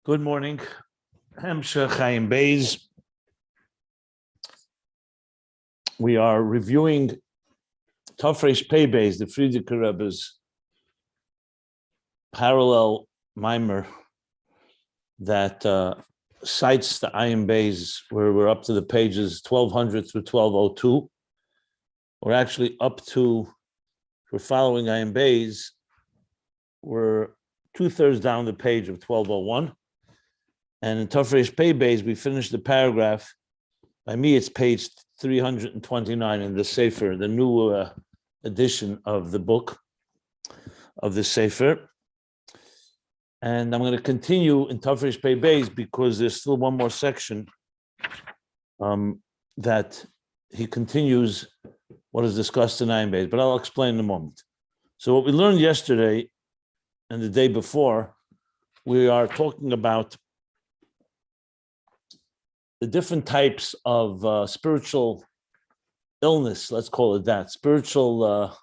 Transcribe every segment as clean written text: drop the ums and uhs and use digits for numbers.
Good morning. Hemshech Chaim Beis. We are reviewing Tafresh Pei Beis, the Frierdiker Rebbe's parallel mimer that cites the Ayin Beis, where we're up to the pages 1200 through 1202. We're actually up to, we're following Ayin Beis, we're 2/3 down the page of 1201. And in Tafresh Pei Beis, we finished the paragraph. By me, it's page 329 in the Sefer, the new edition of the book of the Sefer. And I'm going to continue in Tafresh Pei Beis because there's still one more section that he continues what is discussed in Ayin Beis, but I'll explain in a moment. So what we learned yesterday and the day before, we are talking about the different types of spiritual illness, let's call it that, spiritual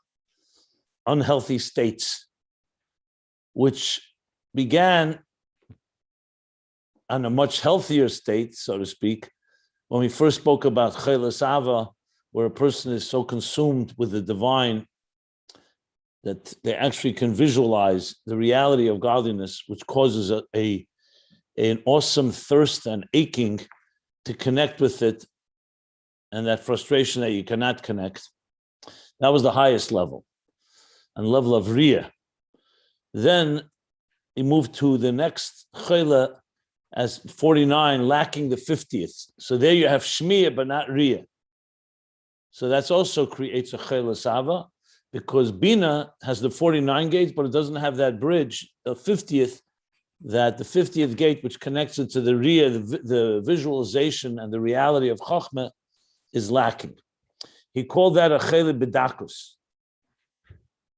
unhealthy states, which began on a much healthier state, so to speak, when we first spoke about Chelas Ava, where a person is so consumed with the divine that they actually can visualize the reality of godliness, which causes an awesome thirst and aching to connect with it, and that frustration that you cannot connect. That was the highest level, and level of Riyah. Then he moved to the next Chayla as 49, lacking the 50th. So there you have Shmiyah, but not Riyah. So that's also creates a Chayla Sava, because Bina has the 49 gates, but it doesn't have that bridge, the 50th, that the 50th gate, which connects it to the Riyah, the visualization and the reality of Chochmah, is lacking. He called that a Chele Bedakus,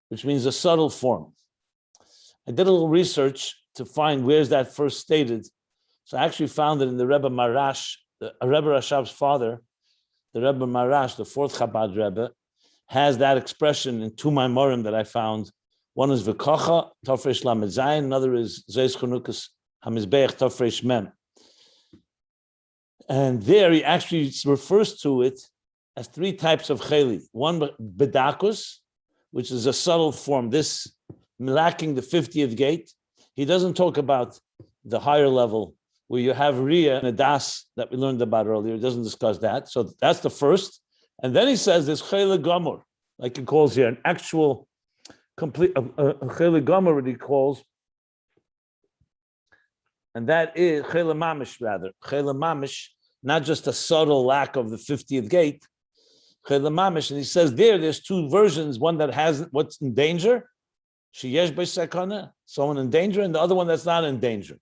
which means a subtle form. I did a little research to find where's that first stated. So I actually found it in the Rebbe Marash, Rebbe Rashab's father, the Rebbe Marash, the fourth Chabad Rebbe, has that expression in two Maimorim that I found. One is V'kocha, Tafresh Lamed Zayin, another is Zeis Chanukas HaMizbeach, Tafresh Mem. And there he actually refers to it as three types of cheli. One, Bedakus, which is a subtle form, this lacking the 50th gate. He doesn't talk about the higher level, where you have Riyah and Adas that we learned about earlier. He doesn't discuss that. So that's the first. And then he says there's chele Gomor, like he calls here, an actual complete chele Gomer, what he calls, and that is chele mamish, rather chele mamish, not just a subtle lack of the 50th gate, chele mamish. And he says there's two versions: one that has what's in danger, sheyesh b'sakana, someone in danger, and the other one that's not in danger.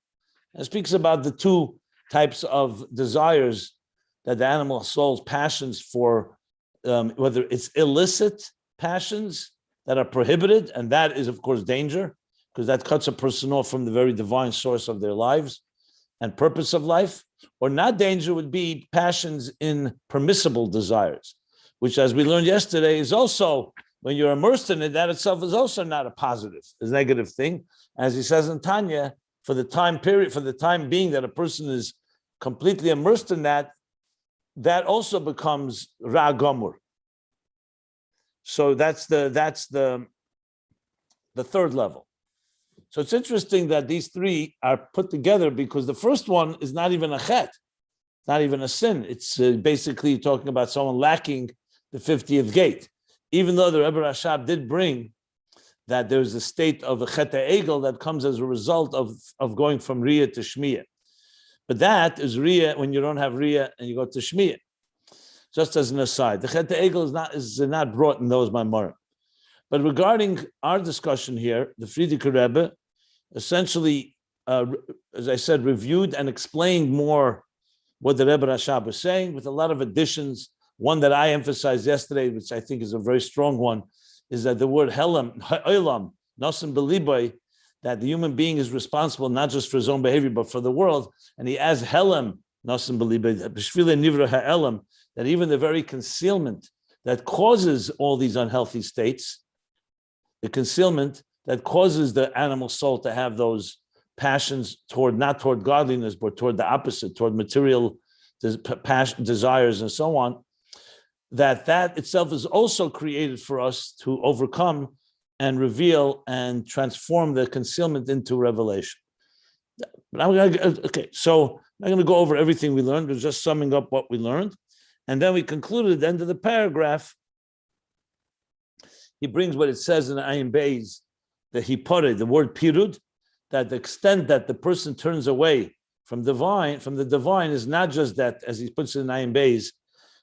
And speaks about the two types of desires that the animal soul's passions for, whether it's illicit passions that are prohibited, and that is, of course, danger, because that cuts a person off from the very divine source of their lives and purpose of life. Or not danger would be passions in permissible desires, which, as we learned yesterday, is also, when you're immersed in it, that itself is also not a positive, a negative thing. As he says in Tanya, for the time period, for the time being that a person is completely immersed in that, that also becomes Ra Gomur. So that's the third level. So it's interesting that these three are put together, because the first one is not even a chet, not even a sin. It's basically talking about someone lacking the 50th gate. Even though the Rebbe Rashab did bring that there's a state of a chet egel that comes as a result of going from Riyah to Shmiyah. But that is Riyah when you don't have Riyah and you go to Shmiyah. Just as an aside, the Chet Egel is not brought in those Maimarim. But regarding our discussion here, the Frierdiker Rebbe essentially, as I said, reviewed and explained more what the Rebbe Rashab was saying, with a lot of additions. One that I emphasized yesterday, which I think is a very strong one, is that the word Helam, Ha'olam, Nasim Beliboy, that the human being is responsible not just for his own behavior, but for the world. And he adds Helam, Nasim Beliboy, B'shvile Nivra Ha'elam, that even the very concealment that causes all these unhealthy states, the concealment that causes the animal soul to have those passions not toward godliness, but toward the opposite, toward material desires and so on, that itself is also created for us to overcome and reveal and transform the concealment into revelation. But so I'm not going to go over everything we learned. We're just summing up what we learned. And then we concluded at the end of the paragraph, he brings what it says in Ayin Beis, the word pirud, that the extent that the person turns away from the divine is not just that, as he puts it in Ayin Beis,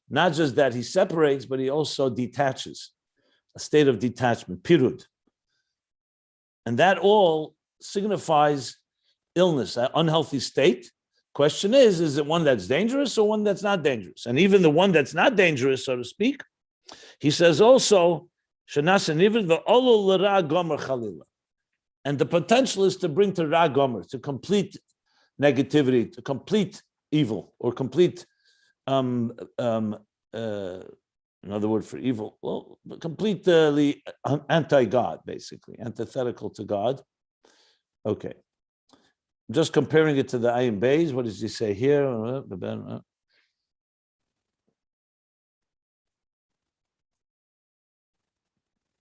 not just that he separates, but he also detaches, a state of detachment, pirud. And that all signifies illness, an unhealthy state. Question is it one that's dangerous or one that's not dangerous? And even the one that's not dangerous, so to speak, he says also, and the potential is to bring to Ra Gomer, to complete negativity, to complete evil, or complete, another word for evil, well, completely anti-God, basically, antithetical to God. Okay. Just comparing it to the Ayin Beis, what does he say here?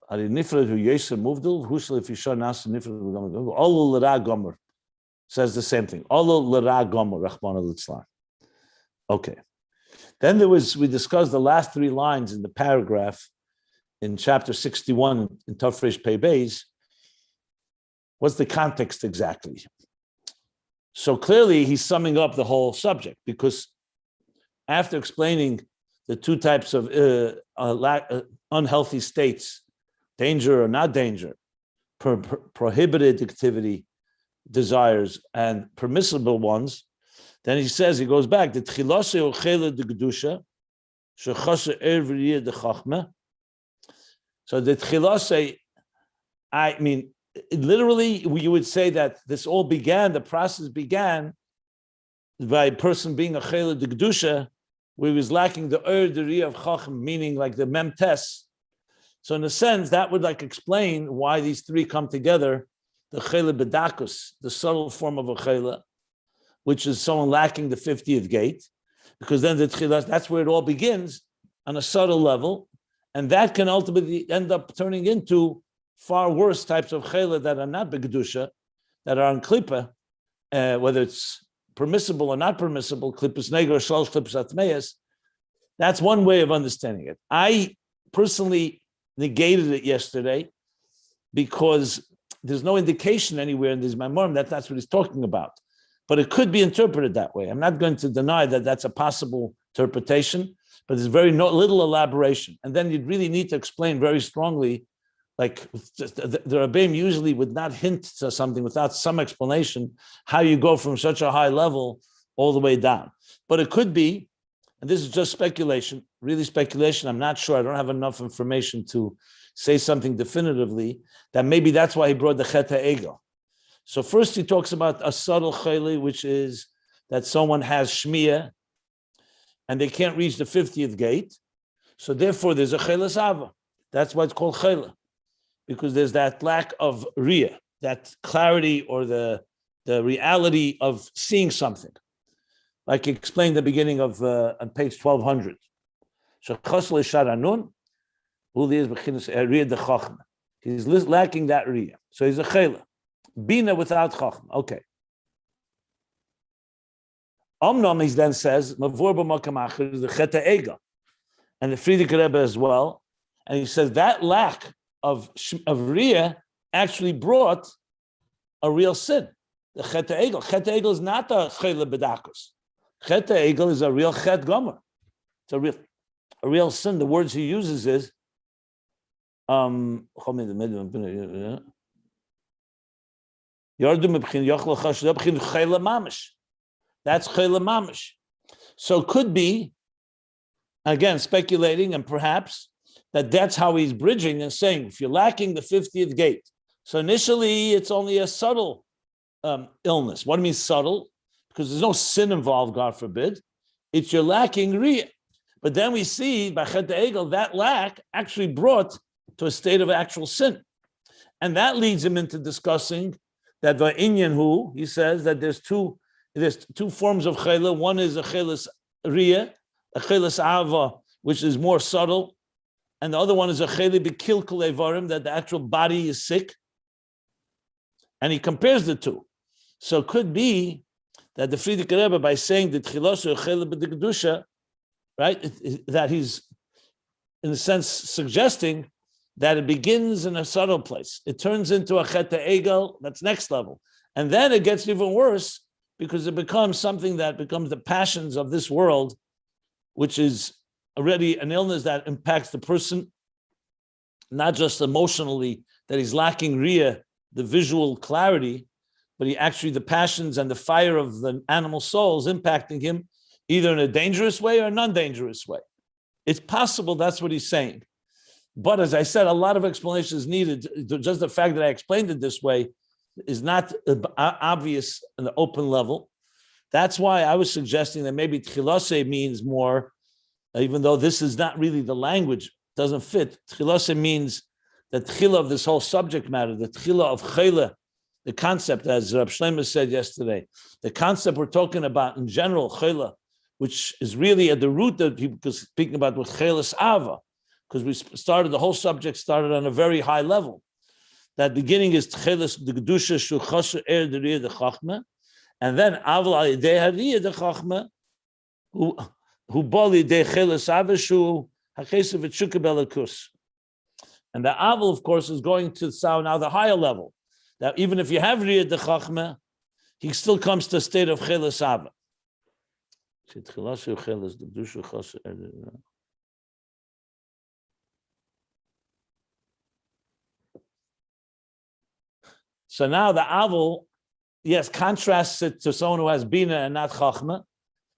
Says the same thing. Okay. Then we discussed the last three lines in the paragraph in chapter 61 in Tafresh Pei Beis. What's the context exactly? So clearly he's summing up the whole subject, because after explaining the two types of unhealthy states, danger or not danger, prohibited activity, desires, and permissible ones, then he says, he goes back, the tchilase o chele de gedusha, shechase ervriye de chachma. So the tchilase, I mean, literally, you would say that the process began by a person being a chele de gedusha, where he was lacking the ervriye of chachma, meaning like the memtes. So in a sense, that would like explain why these three come together, the chele bedakus, the subtle form of a chele, which is someone lacking the 50th gate, because then the tchilas, that's where it all begins on a subtle level, and that can ultimately end up turning into far worse types of chele that are not begedusha, that are on klippa, whether it's permissible or not permissible, klippas neger, shalosh klippas atmeis. That's one way of understanding it. I personally negated it yesterday because there's no indication anywhere in this memorim that that's what he's talking about. But it could be interpreted that way. I'm not going to deny that that's a possible interpretation, but there's very little elaboration. And then you'd really need to explain very strongly, like the Rabbi usually would not hint to something without some explanation, how you go from such a high level all the way down. But it could be, and this is just speculation, really speculation, I'm not sure, I don't have enough information to say something definitively, that maybe that's why he brought the Chet HaEgel. So first he talks about a subtle chayli, which is that someone has shmiyah and they can't reach the 50th gate. So therefore there's a chayla sava. That's why it's called chayla, because there's that lack of riyah, that clarity or the reality of seeing something. Like he explained at the beginning of on page 1200. So chasle sharanun, he's lacking that riyah. So he's a chayla. Bina without chachma. Okay. Omnom, he then says, Mavur b'makam acher is the Chet HaEgel, and the Frierdiker Rebbe as well. And he says that lack of riyah actually brought a real sin. The Chet HaEgel. Chet HaEgel is not a chayla bedakus. Chet HaEgel is a real chet gomer. It's a real sin. The words he uses is that's chayla mamish. So it could be, again, speculating, and perhaps that's how he's bridging and saying, if you're lacking the 50th gate, so initially it's only a subtle illness. What do you mean subtle? Because there's no sin involved, God forbid. It's you're lacking riyah. But then we see by Chet HaEgel, that lack actually brought to a state of actual sin. And that leads him into discussing that the Inyan who, he says that there's two forms of chayla. One is a chaylas riyah, a chaylas ava, which is more subtle, and the other one is a chayla b'kilkul evarim, that the actual body is sick. And he compares the two. So it could be that the Frierdiker Rebbe, by saying that chilosu chayla b'dekdusha, right, that he's in a sense suggesting that it begins in a subtle place. It turns into a cheta egel, that's next level. And then it gets even worse because it becomes something that becomes the passions of this world, which is already an illness that impacts the person, not just emotionally, that he's lacking riyah, the visual clarity, but he actually, the passions and the fire of the animal soul is impacting him either in a dangerous way or a non-dangerous way. It's possible that's what he's saying. But as I said, a lot of explanation is needed. Just the fact that I explained it this way is not obvious in the open level. That's why I was suggesting that maybe tchilase means more, even though this is not really the language, doesn't fit. Tchilase means the tchila of this whole subject matter, the tchila of chayla, the concept, as Rab Shlomo said yesterday, the concept we're talking about in general, chayla, which is really at the root that people speaking about with chaylas ava, because we started, the whole subject started on a very high level. That beginning is tchelis the gedusha shu chasher er the riyah the chachma, and then avol al yedei hariyah the chachma, who bali de chelis avashu hachesav v'tshuka belakus. And the avol, of course, is going to sound now the higher level. That even if you have riyah the chachma, he still comes to a state of chelis ava. So now the avol, yes, contrasts it to someone who has bina and not chachma,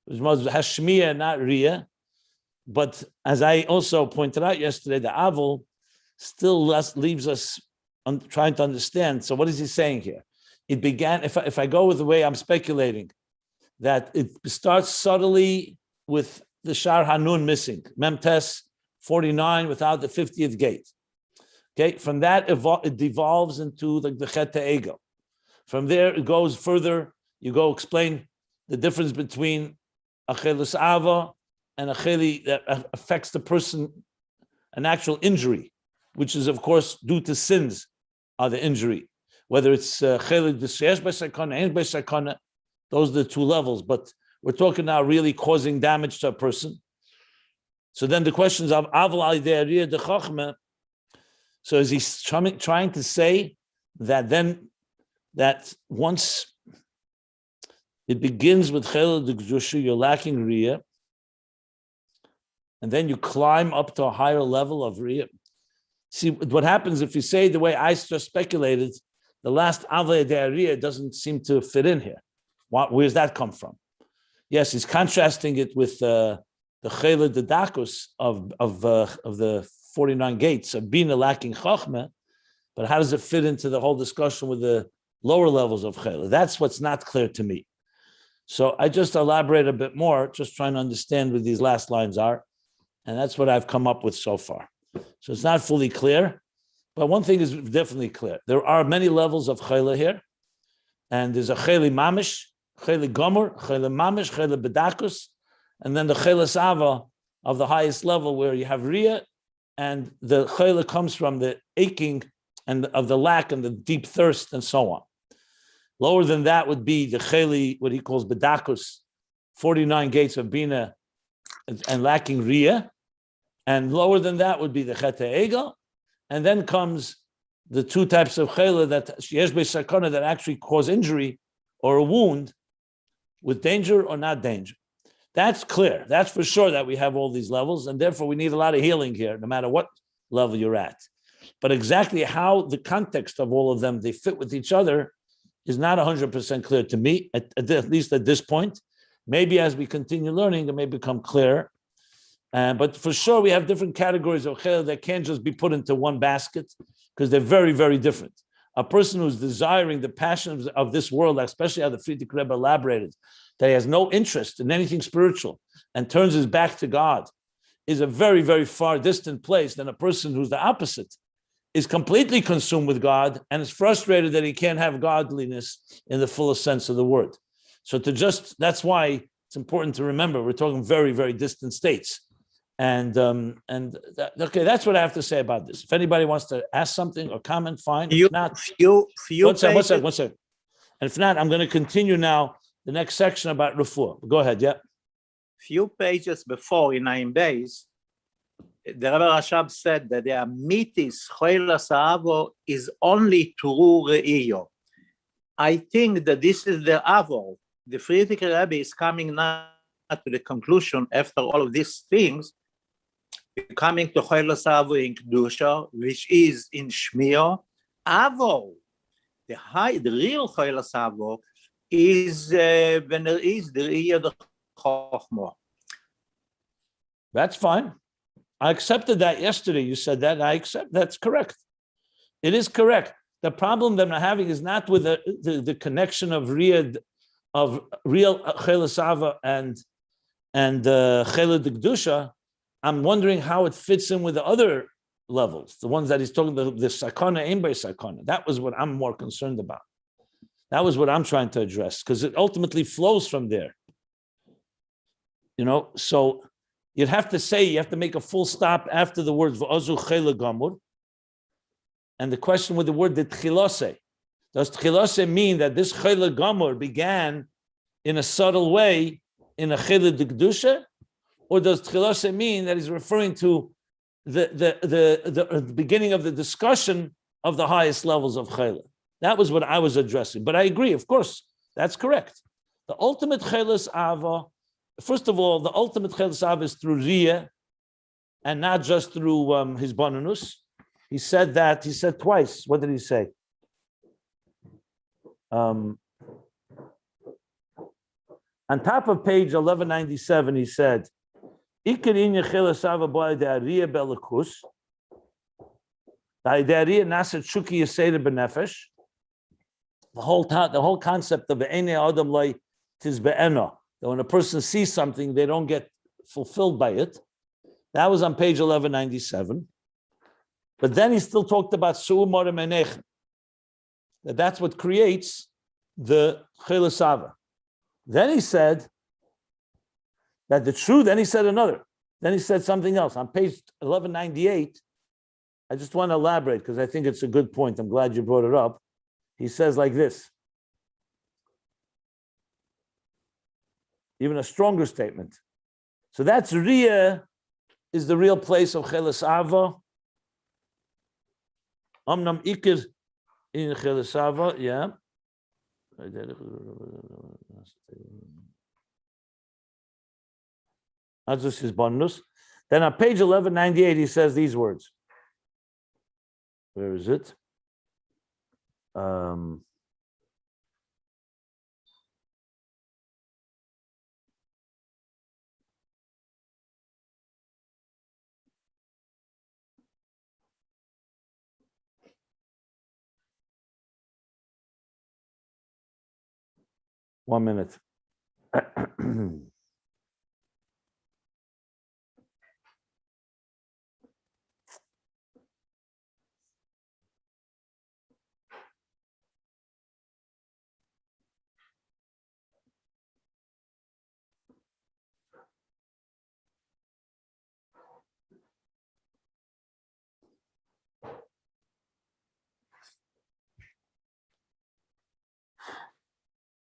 which has shmiya and not riyah. But as I also pointed out yesterday, the avol still leaves us trying to understand. So what is he saying here? It began, if I go with the way I'm speculating, that it starts subtly with the Shar Hanun missing, Memtes 49 without the 50th gate. Okay, from that it devolves into the Cheta Ego. From there it goes further. You go explain the difference between a Chelis Ava and a Cheli that affects the person, an actual injury, which is of course due to sins are the injury. Whether it's Cheli D'Sheyesh B'Sakana, Ein B'Sakana, those are the two levels. But we're talking now really causing damage to a person. So then the questions of Aval Al Yedei Riyah de Chachma. So is he trying to say that then, that once it begins with Chel de Gdusha, you're lacking Riyah, and then you climb up to a higher level of Riyah? See, what happens if you say the way I just speculated, the last Aval Yedei Riyah doesn't seem to fit in here. Where's that come from? Yes, he's contrasting it with the Chela de Dakus of the 49 gates of Bina lacking Chachma, but how does it fit into the whole discussion with the lower levels of Chela? That's what's not clear to me. So I just elaborate a bit more, just trying to understand what these last lines are, and that's what I've come up with so far. So it's not fully clear, but one thing is definitely clear. There are many levels of Chela here, and there's a Cheli Mamish, Cheli Gomer, Cheli Mamish, Cheli Bedakus, and then the Chela Sava of the highest level where you have Riyah, and the Chela comes from the aching and of the lack and the deep thirst and so on. Lower than that would be the Cheli, what he calls Bedakus, 49 gates of Bina and lacking Riyah. And lower than that would be the Cheta Egel. And then comes the two types of Chela that Yesh Sakana that actually cause injury or a wound with danger or not danger. That's clear. That's for sure that we have all these levels, and therefore we need a lot of healing here, no matter what level you're at. But exactly how the context of all of them, they fit with each other, is not 100% clear to me, at least at this point. Maybe as we continue learning, it may become clearer. But for sure, we have different categories of chel that can't just be put into one basket, because they're very, very different. A person who's desiring the passions of this world, especially how the Frierdiker Rebbe elaborated, that he has no interest in anything spiritual and turns his back to God, is a very, very far distant place than a person who's the opposite, is completely consumed with God and is frustrated that he can't have godliness in the fullest sense of the word. So that's why it's important to remember we're talking very, very distant states. Okay, that's what I have to say about this. If anybody wants to ask something or comment, fine. If not, one second. And if not, I'm going to continue now the next section about refuah. Go ahead, yeah. Few pages before in Ayin Beis, the Rabbi Rashab said that the mitis choilas avo is only true reiyo. I think that this is the avo. The Friedrich Rabbi is coming now to the conclusion after all of these things, coming to choilas avo in kedusha, which is in shmir. Avo, the real choilas avo is when there is the reiyo the chokhmah. That's fine. I accepted that yesterday. You said that. I accept that's correct. It is correct. The problem that I'm having is not with the connection of real chelasava and chela d'kedusha. I'm wondering how it fits in with the other levels, the ones that he's talking about, the sakana, ain by sakana. That was what I'm more concerned about. That was what I'm trying to address because it ultimately flows from there. So. You'd have to say, you have to make a full stop after the words v'azu chela gamur. And the question with the word the tchilose. Does tchilose mean that this chela gamur began in a subtle way in a chela d'kedusha? Or does tchilose mean that he's referring to the beginning of the discussion of the highest levels of chela? That was what I was addressing. But I agree, of course, that's correct. The ultimate chelas ava, first of all, the ultimate chelas ava is through riyah, and not just through his bonanus. He said twice. What did he say? On top of page 1197, he said, "Ikar inya chelas ava ba'idei belakus, ba'idei nasat shuki yaseder benefesh." The whole concept of ene adam lay tis be'ena. That when a person sees something, they don't get fulfilled by it. That was on page 1197. But then he still talked about su'umar menechem. That's what creates the chelas ava. Then he said that the truth, then he said another. Then he said something else. On page 1198, I just want to elaborate because I think it's a good point. I'm glad you brought it up. He says like this. Even a stronger statement. So that's Riyah is the real place of Chelas Ava. Amnam Ikir in Chelas Ava, yeah. That's just his bonus. Then on page 1198, he says these words. Where is it? 1 minute.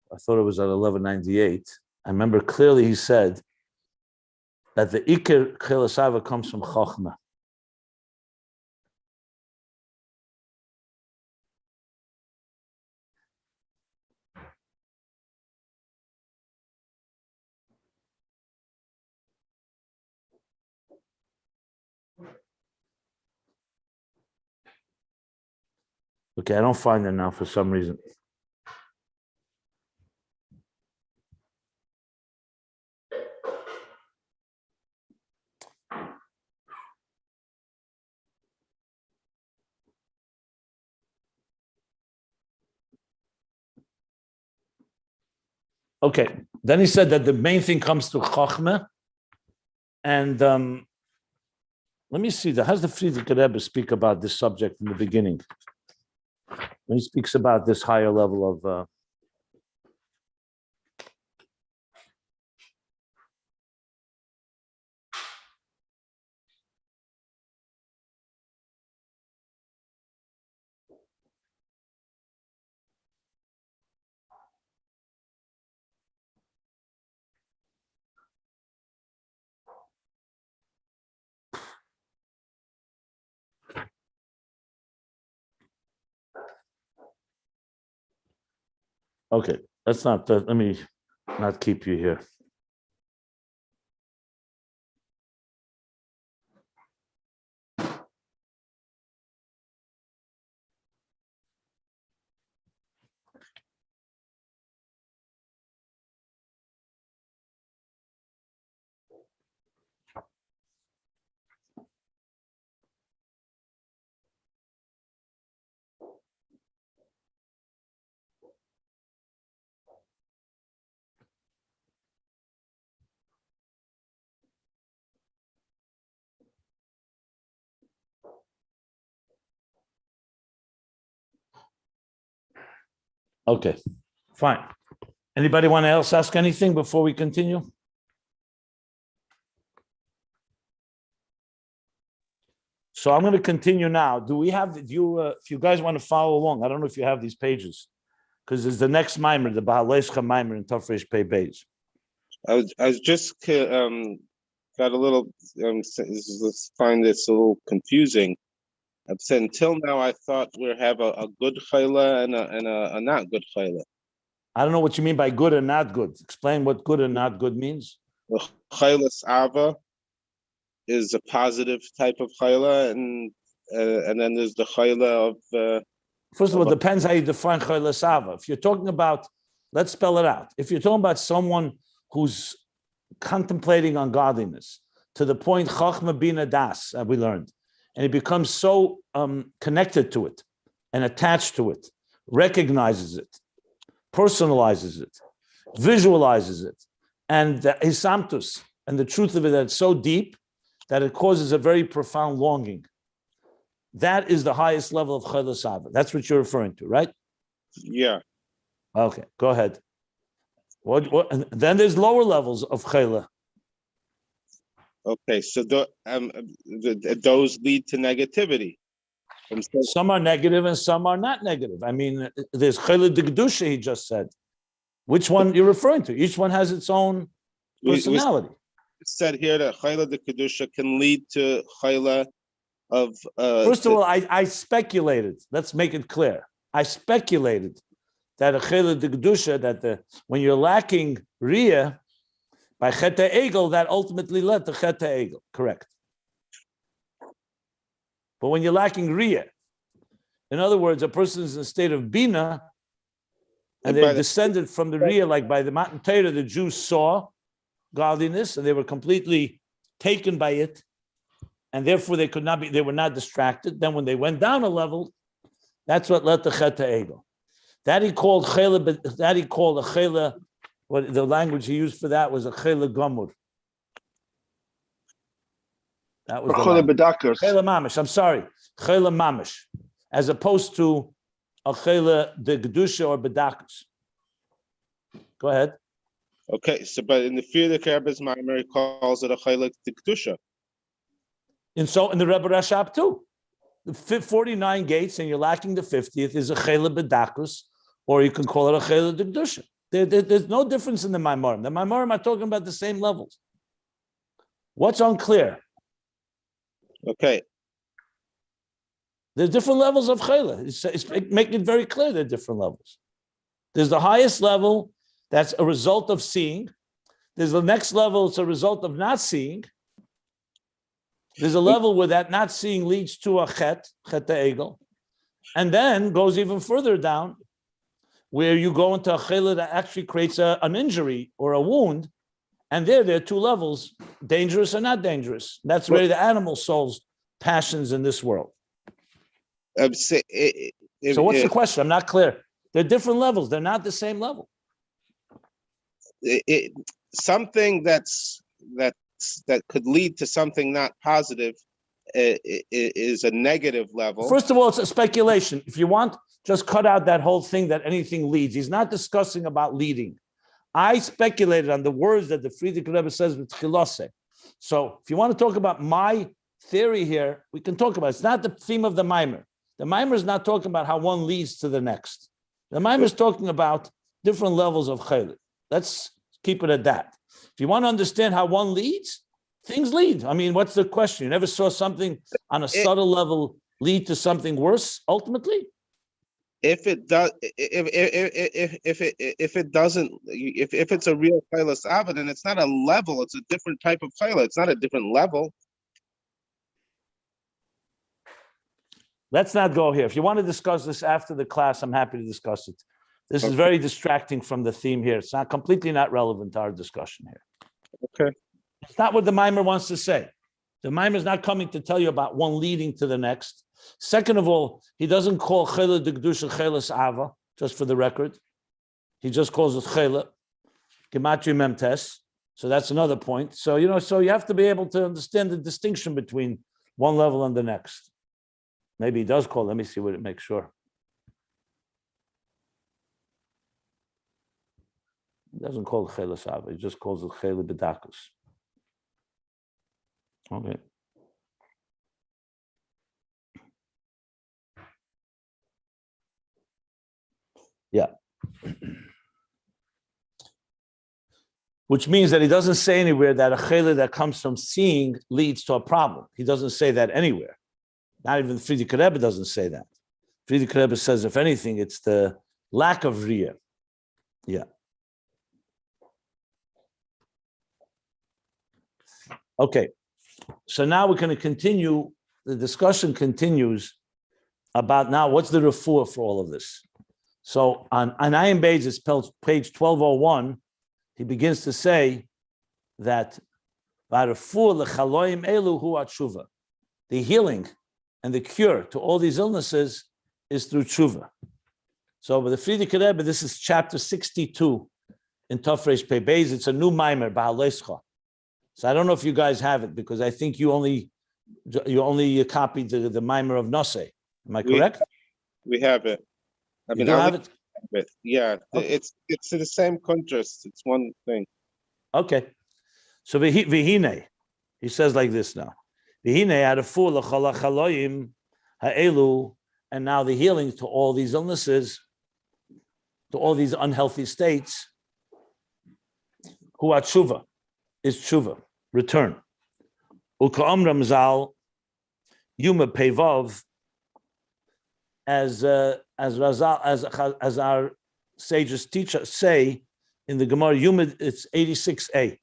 I thought it was at 1198. I remember clearly he said that the Iker Chelas Ava comes from Chochmah. Okay, I don't find it now for some reason. Okay, then he said that the main thing comes to Chochmah, and Let me see. How does the Friedrich Rebbe speak about this subject in the beginning? When he speaks about this higher level of okay, let me not keep you here. Okay, fine. Anybody want to else ask anything before we continue? So I'm going to continue now. If you guys want to follow along, I don't know if you have these pages, because it's the next mimer, the Ba'alescha mimer in Tafresh Pei Beis. I was just got a little. Let's find this a little confusing. I've said until now I thought we have a good chayla and a not good chayla. I don't know what you mean by good and not good. Explain what good and not good means. The chaylas ava is a positive type of chayla, and then there's the chayla of. First of all, it depends how you define chayla sava. If you're talking about, let's spell it out. If you're talking about someone who's contemplating on godliness to the point chachma bina das, we learned, and he becomes so connected to it and attached to it, recognizes it, personalizes it, visualizes it, and the hisamtus, and the truth of it, that it's so deep that it causes a very profound longing. That is the highest level of chayla sava. That's what you're referring to, right? Yeah. Okay, go ahead. And then there's lower levels of chayla. Okay, so those lead to negativity. Some are negative and some are not negative. I mean, there's chayla de kedusha, he just said. Which one you're referring to? Each one has its own personality. It said here that chayla de kedusha can lead to chayla of. First of all, I speculated. Let's make it clear. I speculated that a chayla de kedusha, that when you're lacking riyah by chet egel, that ultimately led to chet egel. Correct. But when you're lacking riyah, in other words, a person is in a state of bina, and they're descended from the riyah, like by the Matan Torah, the Jews saw godliness, and they were completely taken by it, and therefore they were not distracted. Then when they went down a level, that's what led to chet egel. That he called a chayla. What the language he used for that was a chayla gamur. That was chayla mamish. I'm sorry, chayla mamish, as opposed to a chayla de kedusha or bedakus. Go ahead. Okay, so but in the Friedrich Rebbe's mimer, he calls it a chayla de kedusha. And so in the Rebbe Rashab too, the 49 gates, and you're lacking the 50th, is a chayla bedakus, or you can call it a chayla de kedusha. There's no difference in the Maimarim. The Maimarim are talking about the same levels. What's unclear? Okay. There's different levels of chayla. Make it very clear there are different levels. There's the highest level, that's a result of seeing. There's the next level, it's a result of not seeing. There's a level where that not seeing leads to a chet egel, and then goes even further down, where you go into a chayla that actually creates an injury or a wound, and there are two levels, dangerous or not dangerous. That's really the animal soul's passions in this world. So what's the question? I'm not clear. They're different levels. They're not the same level. Something that could lead to something not positive is a negative level. First of all, it's a speculation. If you want, just cut out that whole thing that anything leads. He's not discussing about leading. I speculated on the words that the Friedrich Rebbe says with chilose. So if you want to talk about my theory here, we can talk about it. It's not the theme of the mimer. The mimer is not talking about how one leads to the next. The mimer is talking about different levels of chaylik. Let's keep it at that. If you want to understand how one leads, things lead. I mean, what's the question? You never saw something on a subtle level lead to something worse ultimately? If it does, if it doesn't, if it's a real chaylas ava, then it's not a level. It's a different type of chayla. It's not a different level. Let's not go here. If you want to discuss this after the class, I'm happy to discuss it. This is very distracting from the theme here. It's not completely not relevant to our discussion here. Okay. It's not what the mimer wants to say. The mimer is not coming to tell you about one leading to the next. Second of all, he doesn't call chayla de kedusha chaylas ava, just for the record. He just calls it chayla, gematria memtes. So that's another point. So, so you have to be able to understand the distinction between one level and the next. Maybe he does call. Let me see what it makes sure. He doesn't call it chayla sava. He just calls it chayla bedakus. Okay. Yeah. Which means that he doesn't say anywhere that a chayla that comes from seeing leads to a problem. He doesn't say that anywhere. Not even Friedrich Rebbe doesn't say that. Friedrich Rebbe says, if anything, it's the lack of riyah. Yeah. Okay. So now we're going to continue. The discussion continues about now what's the refuah for all of this. So on Ayin Beis, it's page 1201, he begins to say that the healing and the cure to all these illnesses is through tshuva. So with the Friedrich Rebbe, this is chapter 62 in Tafresh Pei Beis. It's a new mimer, Ba'alescha. So I don't know if you guys have it because I think you only copied the mimer of Nosei. Am I correct? We have it. I mean, you have it? Yeah, okay. It's the same contrast. It's one thing. Okay. So v'hine, he says like this now. V'hine harafu l'chol hachaloyim ha'elu, and now the healing to all these illnesses, to all these unhealthy states, hu tshuva, is tshuva, return. U'ka'amram zal yuma pevav, as our sages teach us, say in the Gemara Yuma, it's 86a.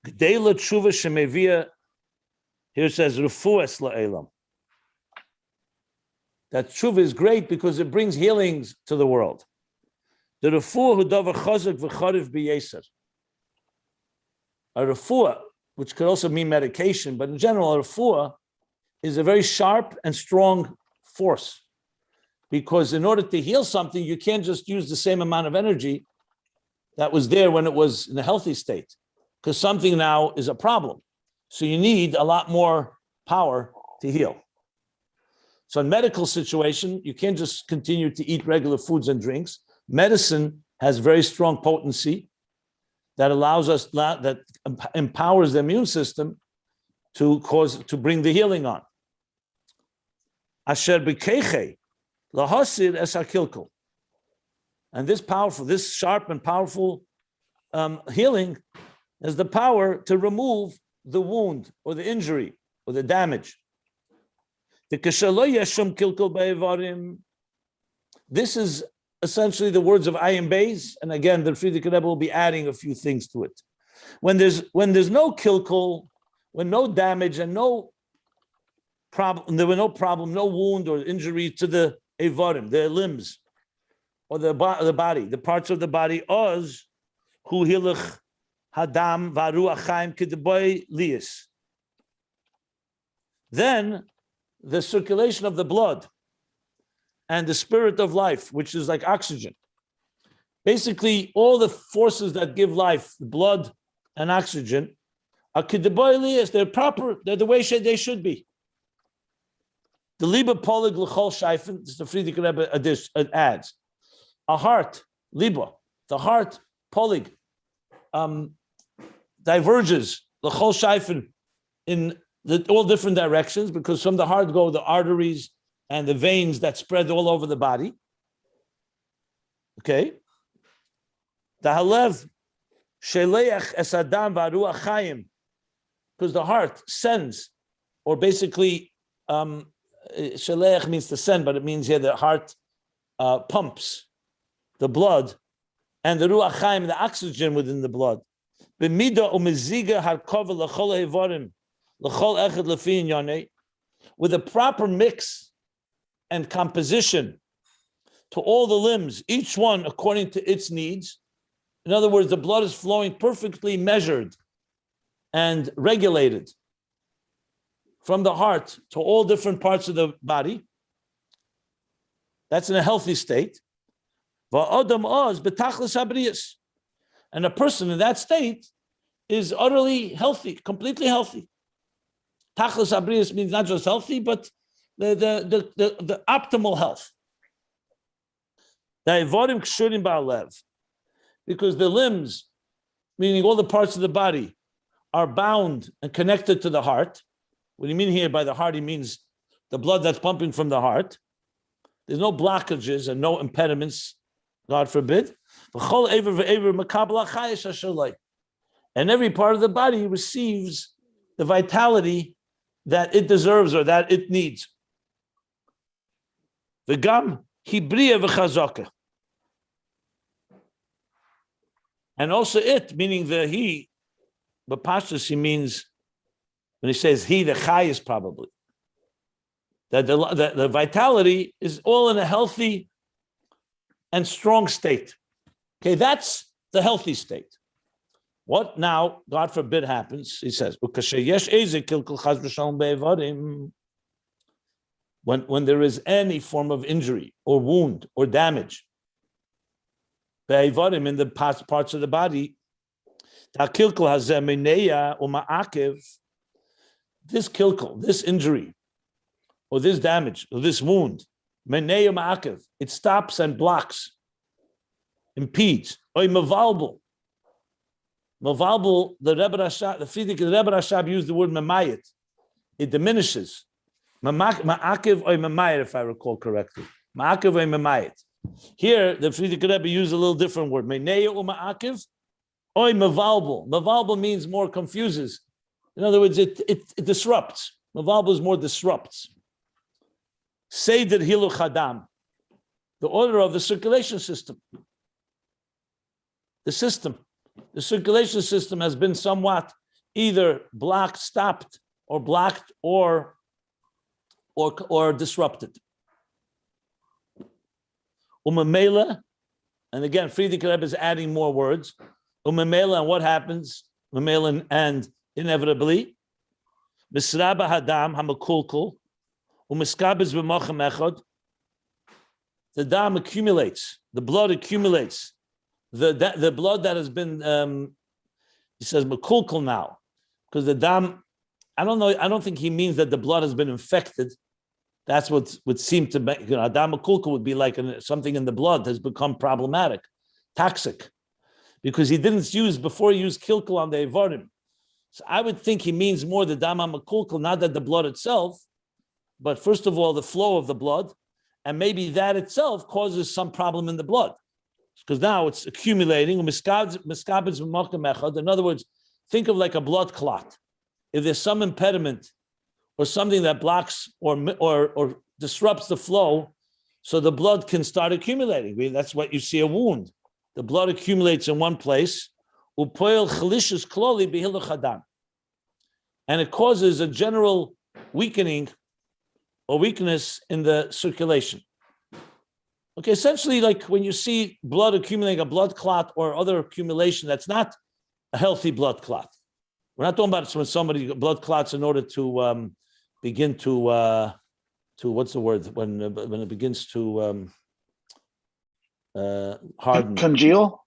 G'deila tshuva shemevia. Here it says refuas la'elam. That tshuva is great because it brings healings to the world. The refuah hu davar chazak v'chariv b'yeser. A refuah, which could also mean medication, but in general, a refuah is a very sharp and strong force. Because in order to heal something, you can't just use the same amount of energy that was there when it was in a healthy state, because something now is a problem. So you need a lot more power to heal. So in medical situation, you can't just continue to eat regular foods and drinks. Medicine has very strong potency that allows us, that empowers the immune system to bring the healing on. Asher b'keiche. Lahasir es hakilkul, and this sharp and powerful healing is the power to remove the wound or the injury or the damage. This is essentially the words of Ayin Beis, and again, the Friedrich Rebbe will be adding a few things to it. When there's no kilkul, when no damage and no problem, there were no problem, no wound or injury to the Evarim, the limbs, or the body, the parts of the body, oz, hu hilach hadam varu achaim kedeboy lias. Then the circulation of the blood and the spirit of life, which is like oxygen. Basically, all the forces that give life, blood and oxygen, are kedeboy lias. They're proper. They're the way they should be. The liba polig l'chol shaifen. This is the Friedrich Rebbe adds. A heart, liba, the heart polig, diverges l'chol shaifen in all different directions, because from the heart go the arteries and the veins that spread all over the body. Okay. The halev sheleach es adam v'aruach chayim, because the heart sends, or basically, sheleach means to send, but it means here the heart pumps the blood and the ruach chayim, the oxygen within the blood. B'mida u'meziga harkova l'chol hevarim l'chol echad lefi inyanei, with a proper mix and composition to all the limbs, each one according to its needs. In other words, the blood is flowing perfectly measured and regulated from the heart to all different parts of the body. That's in a healthy state. And a person in that state is utterly healthy, completely healthy. Tachlis abrius means not just healthy, but the optimal health. Because the limbs, meaning all the parts of the body, are bound and connected to the heart. What do you mean here by the heart? He means the blood that's pumping from the heart. There's no blockages and no impediments, God forbid. And every part of the body receives the vitality that it deserves or that it needs. V'gam hibriya v'chazaka. And also it, meaning the he, but Pashtus, he means, when he says he, the chai is probably. That the vitality is all in a healthy and strong state. Okay, that's the healthy state. What now, God forbid, happens? He says, when there is any form of injury or wound or damage, in the parts of the body, this kilkel, this injury, or this damage, or this wound, it stops and blocks, impedes. Mavalbul, the Rebbe Rashab, the Friedrich Rebbe Rashab used the word mamayit. It diminishes. Ma'akiv or mamayit, if I recall correctly. Ma'akiv or mamayit. Here, the Friedrich Rebbe used a little different word. Meineya or ma'akiv, or mavalbul. Mavalbul means more confuses. In other words, it disrupts. Mavalbul is more disrupts. Seder hiluch hadam, the order of the circulation system. The circulation system has been somewhat either blocked, stopped, or blocked, or disrupted. Umamela, and again, Friedrich Rebbe is adding more words. Umamela, and what happens? Umamela, and inevitably, misraba hadam hamakulkul, umiskabes b'mochem echad. The dam accumulates, the blood accumulates. The blood that has been, he says makulkul now, because the dam, I don't think he means that the blood has been infected. That's what would seem to be, Adam Makulka would be like something in the blood has become problematic, toxic, because he didn't use, before he used kilkel on the Evarim. So I would think he means more the Dama Makulka, not that the blood itself, but first of all, the flow of the blood, and maybe that itself causes some problem in the blood, because now it's accumulating. In other words, think of like a blood clot. If there's some impediment or something that blocks or disrupts the flow, so the blood can start accumulating. That's what you see, a wound. The blood accumulates in one place, and it causes a general weakening or weakness in the circulation. Okay, essentially like when you see blood accumulating, a blood clot or other accumulation, that's not a healthy blood clot. We're not talking about when somebody blood clots in order to begin to what's the word when it begins to harden. Congeal.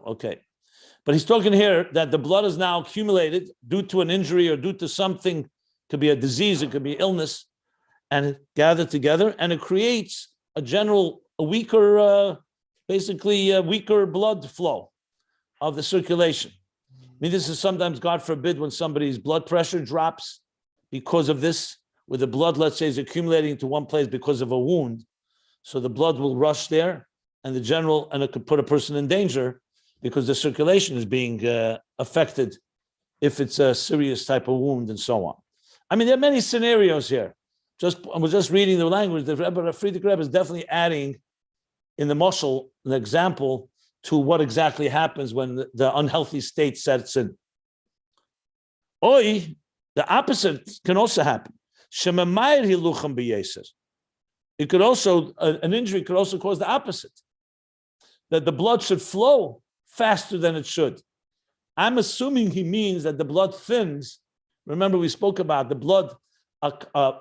Okay, but he's talking here that the blood is now accumulated due to an injury or due to something. Could be a disease, it could be illness, and gather together, and it creates a weaker blood flow of the circulation. I mean, this is sometimes, God forbid, when somebody's blood pressure drops because of this, where the blood, let's say, is accumulating to one place because of a wound. So the blood will rush there, and it could put a person in danger because the circulation is being affected if it's a serious type of wound and so on. I mean, there are many scenarios here. I was just reading the language. The Friedrich Rebbe is definitely adding in the mashal an example to what exactly happens when the unhealthy state sets in. The opposite can also happen. It could also, an injury could also cause the opposite, that the blood should flow faster than it should. I'm assuming he means that the blood thins. Remember, we spoke about the blood,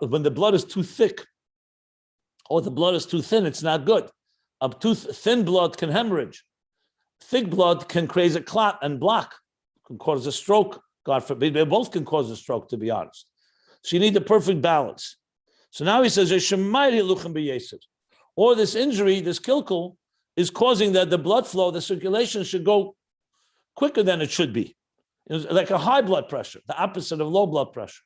when the blood is too thick or the blood is too thin, it's not good. Too thin blood can hemorrhage. Thick blood can create a clot and block, can cause a stroke, God forbid. They both can cause a stroke, to be honest. So you need the perfect balance. So now he says, or this injury, this kilkul, is causing that the blood flow, the circulation should go quicker than it should be. It's like a high blood pressure, the opposite of low blood pressure.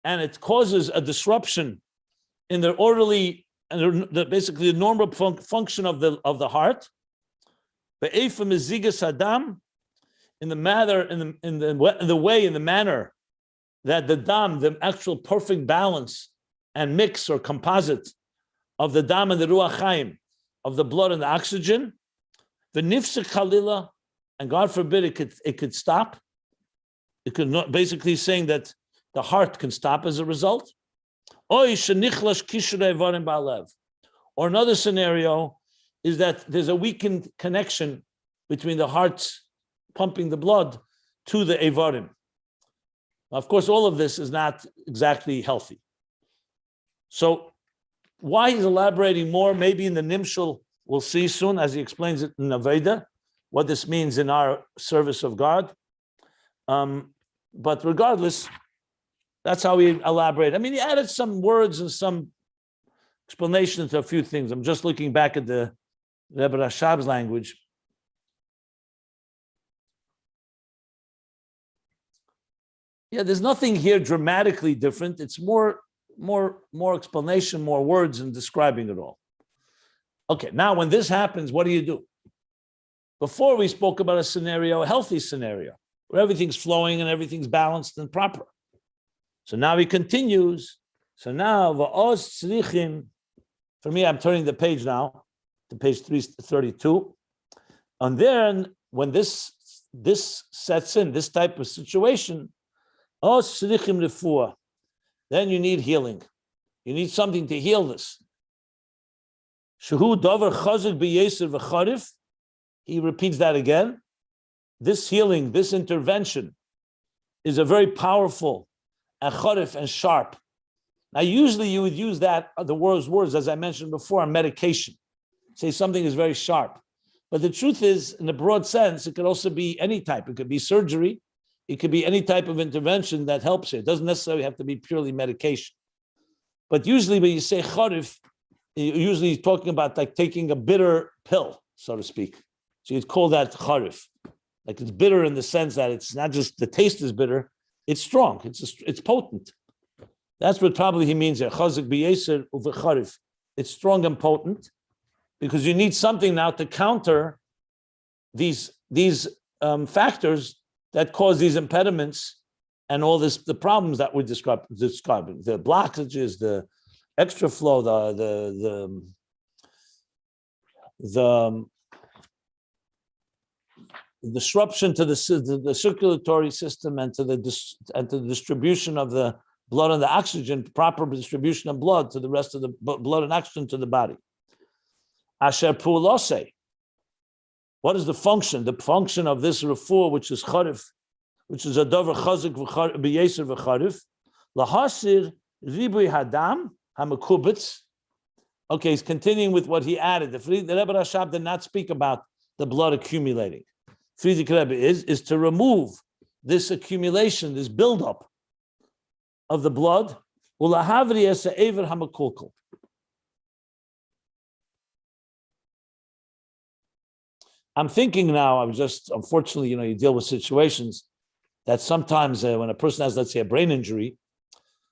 And it causes a disruption in the orderly and basically the normal function of the heart. In the manner that the dam, the actual perfect balance and mix or composite of the dam and the ruach chaim, of the blood and the oxygen, the nifsek chalila, and God forbid it could stop. It could not, basically saying that the heart can stop as a result. Or another scenario is that there's a weakened connection between the heart's pumping the blood to the evarim. Of course, all of this is not exactly healthy. So why he's elaborating more, maybe in the Nimshal, we'll see soon as he explains it in Aveda, what this means in our service of God. But regardless, that's how he elaborated. I mean, he added some words and some explanations to a few things. I'm just looking back at the Rebbe Rashab's language. Yeah, there's nothing here dramatically different. It's more explanation, more words, and describing it all. Okay, now when this happens, what do? Before we spoke about a scenario, a healthy scenario, where everything's flowing and everything's balanced and proper. So now he continues. So now, for me, I'm turning the page now to page 332. And then when this sets in, this type of situation, then you need healing. You need something to heal this. He repeats that again. This healing, this intervention is a very powerful and charif and sharp. Now, usually you would use that, the words, as I mentioned before, on medication. Say something is very sharp. But the truth is, in a broad sense, it could also be any type. It could be surgery. It could be any type of intervention that helps it. It doesn't necessarily have to be purely medication. But usually when you say charif, you're usually talking about like taking a bitter pill, so to speak. So you'd call that charif. Like it's bitter in the sense that it's not just the taste is bitter, it's strong, it's potent. That's what probably he means there. Chazik b'yeser uvecharif. It's strong and potent because you need something now to counter these factors that cause these impediments and all this, the problems that we're describing, the blockages, the extra flow, the disruption to the circulatory system and to the distribution of the blood and the oxygen, proper distribution of blood to the rest of the blood and oxygen to the body. Asher pu'ulose. What is the function? The function of this refuah, which is charif, which is a davar chazik b'yeser v'charif, lahasir ribui hadam hamakubitz. Okay, he's continuing with what he added. The Rebbe Rashab did not speak about the blood accumulating. Friedrich Rebbe is to remove this accumulation, this buildup of the blood. I'm thinking now, unfortunately, you deal with situations that sometimes when a person has, let's say, a brain injury,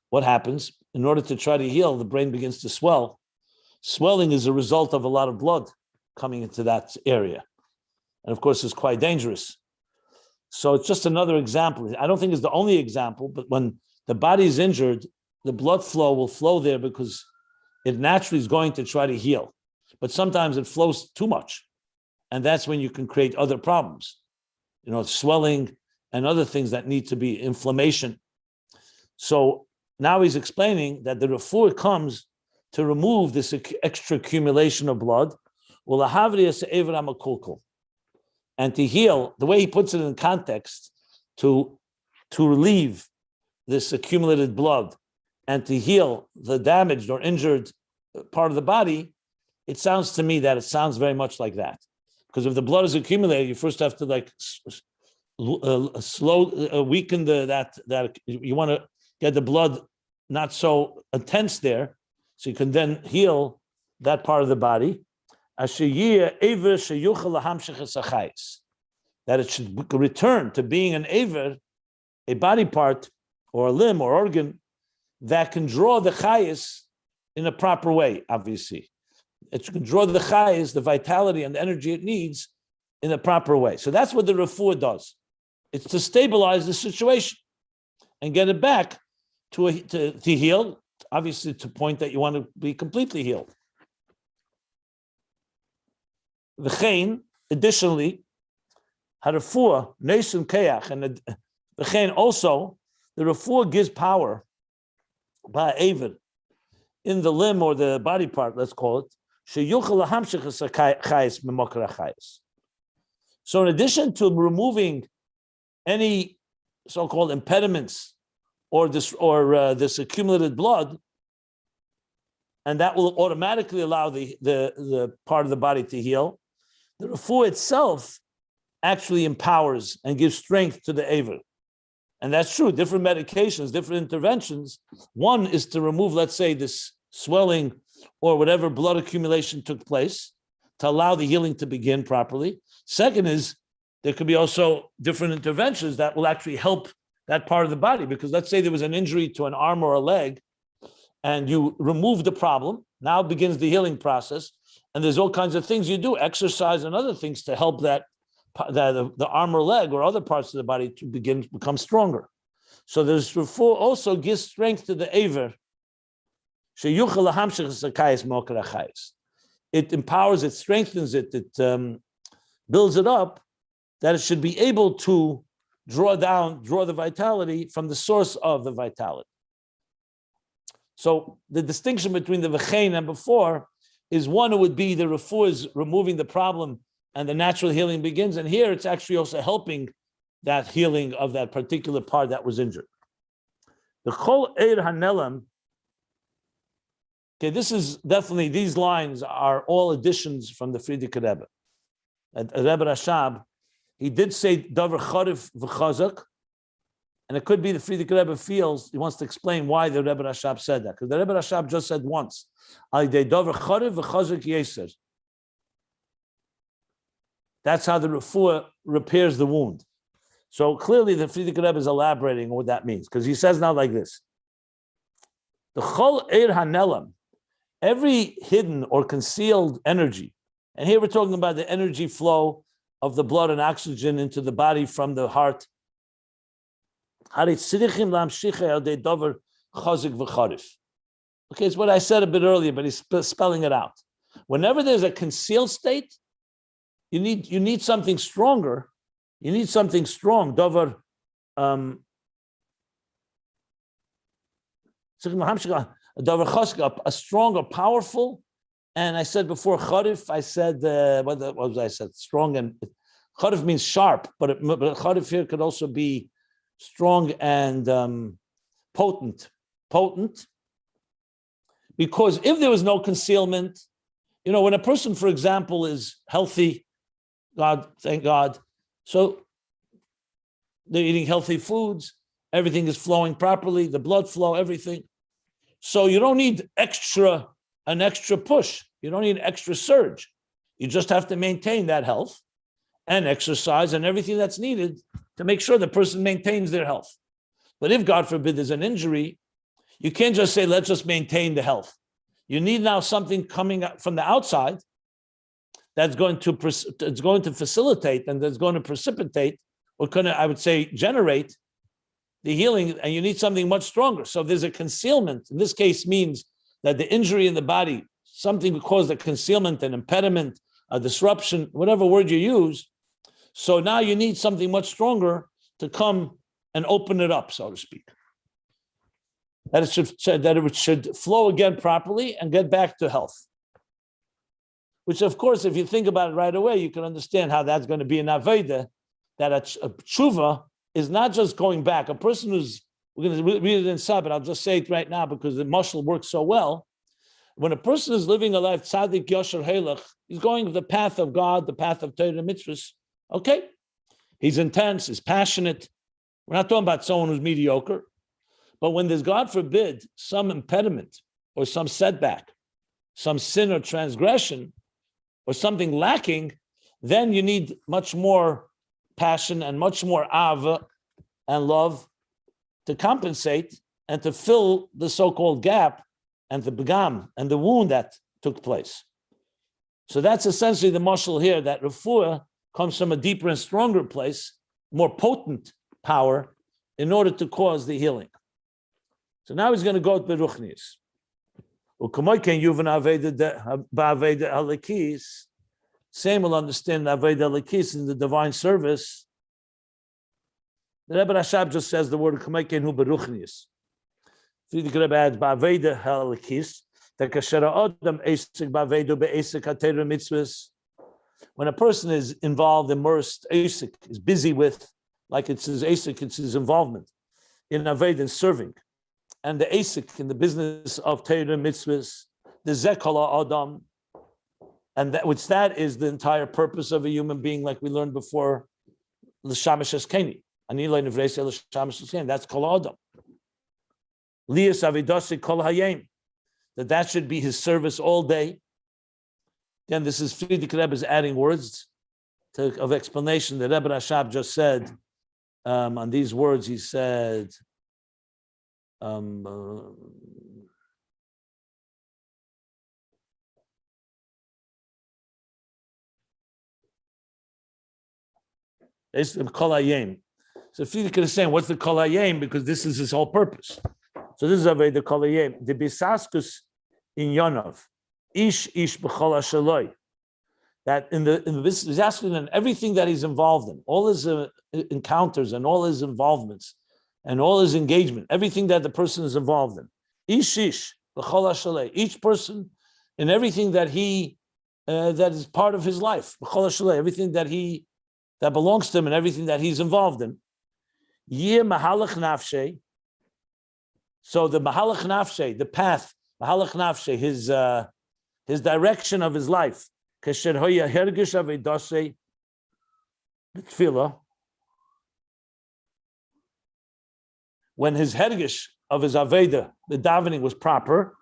what happens? In order to try to heal, the brain begins to swell. Swelling is a result of a lot of blood coming into that area. And of course, it's quite dangerous. So it's just another example. I don't think it's the only example, but when the body is injured, the blood flow will flow there because it naturally is going to try to heal. But sometimes it flows too much. And that's when you can create other problems, swelling and other things that need to be inflammation. So now he's explaining that the refuah comes to remove this extra accumulation of blood, and to heal, the way he puts it in context, to relieve this accumulated blood and to heal the damaged or injured part of the body, it sounds to me that it sounds very much like that. Because if the blood is accumulated, you first have to weaken that you want to get the blood not so intense there, so you can then heal that part of the body. That it should return to being an aver, a body part or a limb or organ that can draw the chayis in a proper way, obviously. It can draw the chayis, the vitality and the energy it needs in a proper way. So that's what the refuah does. It's to stabilize the situation and get it back to heal, obviously to point that you want to be completely healed. V'chein, additionally, harafua nesun keach, and v'chein also, the refuah gives power by avid in the limb or the body part, let's call it. So in addition to removing any so-called impediments or this accumulated blood, and that will automatically allow the part of the body to heal, the refuah itself actually empowers and gives strength to the aver. And that's true, different medications, different interventions. One is to remove, let's say, this swelling or whatever blood accumulation took place to allow the healing to begin properly. Second is, there could be also different interventions that will actually help that part of the body, because let's say there was an injury to an arm or a leg, and you remove the problem, now begins the healing process, and there's all kinds of things you do, exercise and other things to help the arm or leg or other parts of the body to become stronger. So this refuah also gives strength to the aver. It empowers it, strengthens it, it builds it up, that it should be able to draw the vitality from the source of the vitality. So the distinction between the v'chein and before is one, it would be the refuah is removing the problem and the natural healing begins, and here it's actually also helping that healing of that particular part that was injured. The chol eir hanelam. Okay, this is definitely, these lines are all additions from the Frierdiker Rebbe. And Rebbe Rashab, he did say davar charif v'chazak, and it could be the Frierdiker Rebbe feels he wants to explain why the Rebbe Rashab said that, because the Rebbe Rashab just said once, davar charif v'chazak yeser. That's how the refuah repairs the wound. So clearly the Frierdiker Rebbe is elaborating on what that means, because he says now like this: the chol eir hanelam, every hidden or concealed energy, and here we're talking about the energy flow of the blood and oxygen into the body from the heart. Okay, it's what I said a bit earlier, but he's spelling it out. Whenever there's a concealed state, you need something stronger. You need something strong. Davar a strong or powerful. And I said before charif, I said what was I said? Strong, and charif means sharp, but charif here could also be strong and potent. Potent, because if there was no concealment, when a person, for example, is healthy, God, thank God. So they're eating healthy foods, everything is flowing properly, the blood flow, everything. So you don't need an extra push. You don't need an extra surge. You just have to maintain that health and exercise and everything that's needed to make sure the person maintains their health. But if, God forbid, there's an injury, you can't just say, let's just maintain the health. You need now something coming up from the outside that's going to facilitate and that's going to precipitate, or I would say, generate the healing, and you need something much stronger. So there's a concealment. In this case means that the injury in the body, something caused a concealment, an impediment, a disruption, whatever word you use. So now you need something much stronger to come and open it up, so to speak. That it should flow again properly and get back to health. Which, of course, if you think about it right away, you can understand how that's going to be an Aveda, that a Teshuva is not just going back. A person who's, we're going to read it in Sab, but I'll just say it right now because the mashal works so well. When a person is living a life, tzaddik, yosher, halach, he's going the path of God, the path of Torah and mitzvahs. Okay, he's intense, he's passionate. We're not talking about someone who's mediocre. But when there's, God forbid, some impediment or some setback, some sin or transgression, or something lacking, then you need much more passion and much more ava and love to compensate and to fill the so-called gap and the begam and the wound that took place. So that's essentially the mashal here, that refuah comes from a deeper and stronger place, more potent power, in order to cause the healing. So now he's going to go to Beruchnis. Same will understand Aveda Lekis in the divine service. The Rebbe Rashab just says the word Kamekenu Beruchnis. Friedrich Rebbe adds Ba'aveda Lekis, that Kasher Adam Esek Ba'aveda Be'esek HaTorah Mitzvahs. When a person is involved, immersed, Esek is busy with, like it's his Esek, it's his involvement in Aveda, in serving. And the Asik in the business of Torah mitzvahs, the Zekala Adam, and that is the entire purpose of a human being, like we learned before, L'shamash Eskeni. Anila Nevrese L'shamash Eskeni. That's Kol Adam. Lias Avidasi Kol Hayim. That should be his service all day. Then this is Friedrich Rebbe's adding words of explanation. The Rebbe Rashab just said on these words. He said. It's the Kol Hayim. So Friedrich is saying, what's the Kol Hayim? Because this is his whole purpose. So this is the Kol Hayim. The Bisaskus in Yonov, Ish B'chol Hashaloi. That in the Bisaskus and everything that he's involved in, all his encounters and all his involvements, and all his engagement, everything that the person is involved in. Each person in everything that that is part of his life, everything that belongs to him and everything that he's involved in. So the mahalach nafshe, the path, mahalach nafshe, his direction of his life, when his hergish of his Aveda, the davening was proper,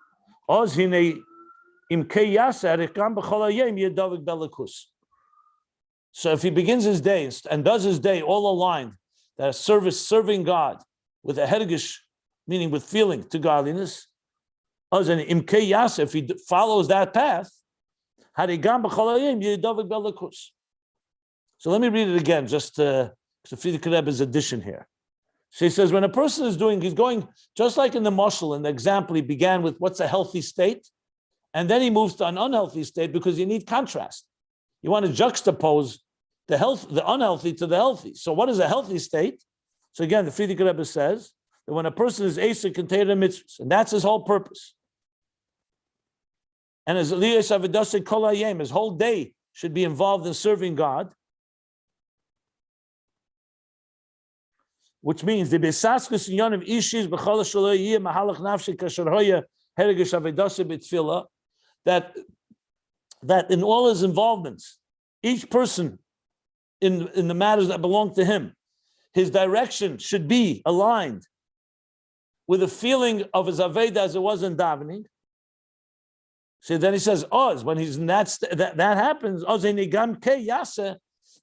so if he begins his day and does his day all aligned, that serving God with a hergish, meaning with feeling to godliness, if he follows that path, so let me read it again, just to Friedrich Rebbe's addition here. So he says, when a person is he's going, just like in the mashal, in the example, he began with what's a healthy state, and then he moves to an unhealthy state because you need contrast. You want to juxtapose the unhealthy to the healthy. So what is a healthy state? So again, the Friedrich Rebbe says that when a person is Asik and Torah mitzvahs, and that's his whole purpose. And as Elias Avidase Kol Hayim, his whole day should be involved in serving God. Which means the besaskus yon of ishis b'chol shaloyih mahalach nafshi kasherhoya herigish avedase b'tfila, that in all his involvements, each person in the matters that belong to him, his direction should be aligned with a feeling of his Aveda as it was in davening. So then he says, Oz, when he's in that happens, Oz enigam ke yase,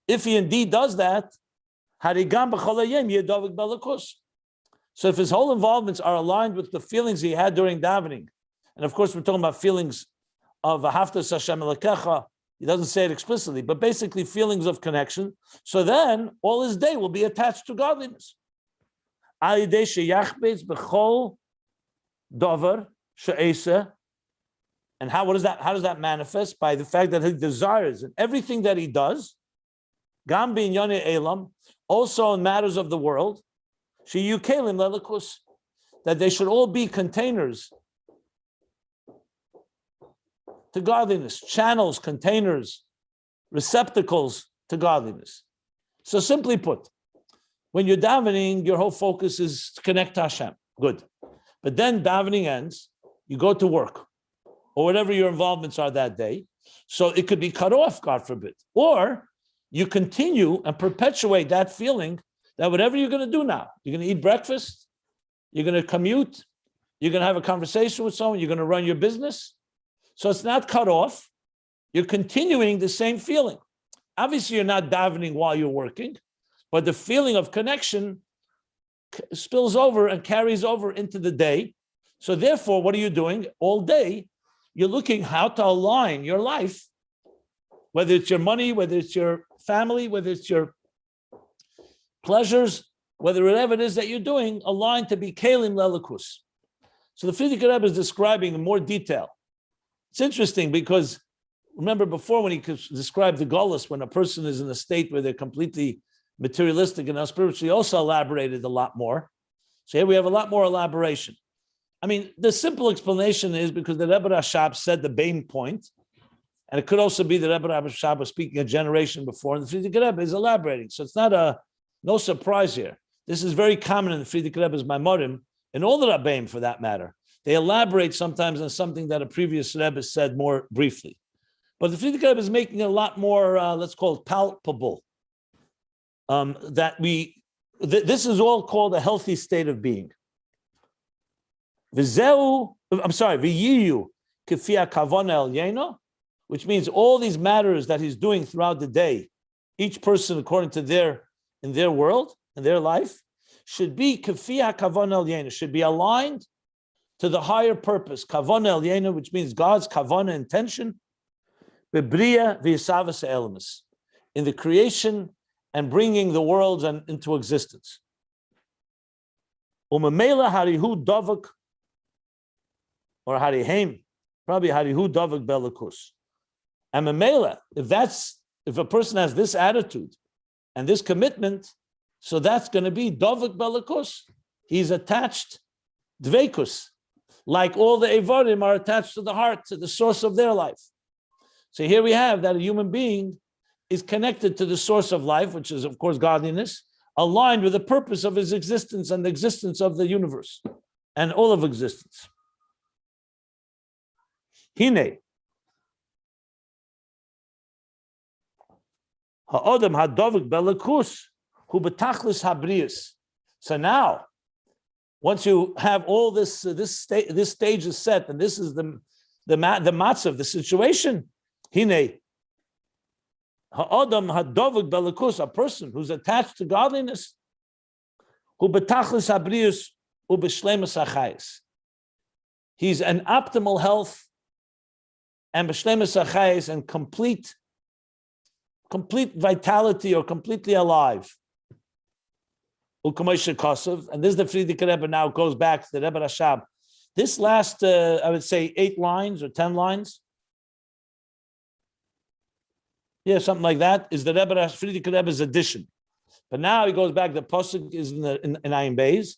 if he indeed does that, harigam b'cholayim yedovik belakus. So if his whole involvements are aligned with the feelings he had during davening, and of course we're talking about feelings of Haftas Hashem Elokecha, he doesn't say it explicitly, but basically feelings of connection, so then all his day will be attached to godliness. And how does that manifest? By the fact that he desires in everything that he does, gam b'inyonei elam, also in matters of the world, sheyu kelim lelikus, that they should all be containers to godliness, channels, containers, receptacles to godliness. So simply put, when you're davening, your whole focus is to connect to Hashem. Good. But then davening ends, you go to work, or whatever your involvements are that day. So it could be cut off, God forbid. Or you continue and perpetuate that feeling that whatever you're going to do now, you're going to eat breakfast, you're going to commute, you're going to have a conversation with someone, you're going to run your business. So it's not cut off. You're continuing the same feeling. Obviously, you're not davening while you're working, but the feeling of connection spills over and carries over into the day. So therefore, what are you doing? All day, you're looking how to align your life, whether it's your money, whether it's your family, whether it's your pleasures, whether whatever it is that you're doing, aligned to be kelim lelikus. So the Frierdiker Rebbe is describing in more detail. It's interesting because remember before when he described the Golus, when a person is in a state where they're completely materialistic and unspiritual, he also elaborated a lot more. So here we have a lot more elaboration. I mean, the simple explanation is because the Rebbe Rashab said the main point, and it could also be the Rebbe Rashab was speaking a generation before, and the Frierdiker Rebbe is elaborating. So it's not no surprise here. This is very common in the Frierdiker Rebbe's Maimorim, and all the Rabbeim for that matter. They elaborate sometimes on something that a previous Rebbe said more briefly. But the Frierdiker Rebbe is making it a lot more, let's call it palpable. This is all called a healthy state of being. V'yiyu k'fi hakavana elyena, which means all these matters that he's doing throughout the day, each person according to in their world, in their life, should be k'fi hakavana elyena, should be aligned to the higher purpose, kavana elyena, which means God's kavana intention, bebriya v'yisavas elemus, in the creation and bringing the worlds into existence. Umamela harihu davak, or harihem, probably harihu davak belakus. And mamela, if a person has this attitude and this commitment, so that's going to be davak belakus. He's attached dveikus, like all the evarim are attached to the heart, to the source of their life. So here we have that a human being is connected to the source of life, which is, of course, godliness, aligned with the purpose of his existence and the existence of the universe and all of existence. Hine. Ha'odam ha'dovik belakus hu betachlis habrius. So now, once you have all this stage is set, and this is the matzav, the situation. Hine, ha'adam ha'dovik belakus, a person who's attached to godliness, who betachlis habrius u b'shleimus hachayis. He's an optimal health and b'shleimus hachayis and complete vitality, or completely alive. And this is the Frierdiker Rebbe now goes back to the Rebbe Rashab. This last, I would say, 8 lines or 10 lines. Yeah, something like that is the Frierdiker Rebbe's addition. But now he goes back. The pasuk is in Ayin Beis.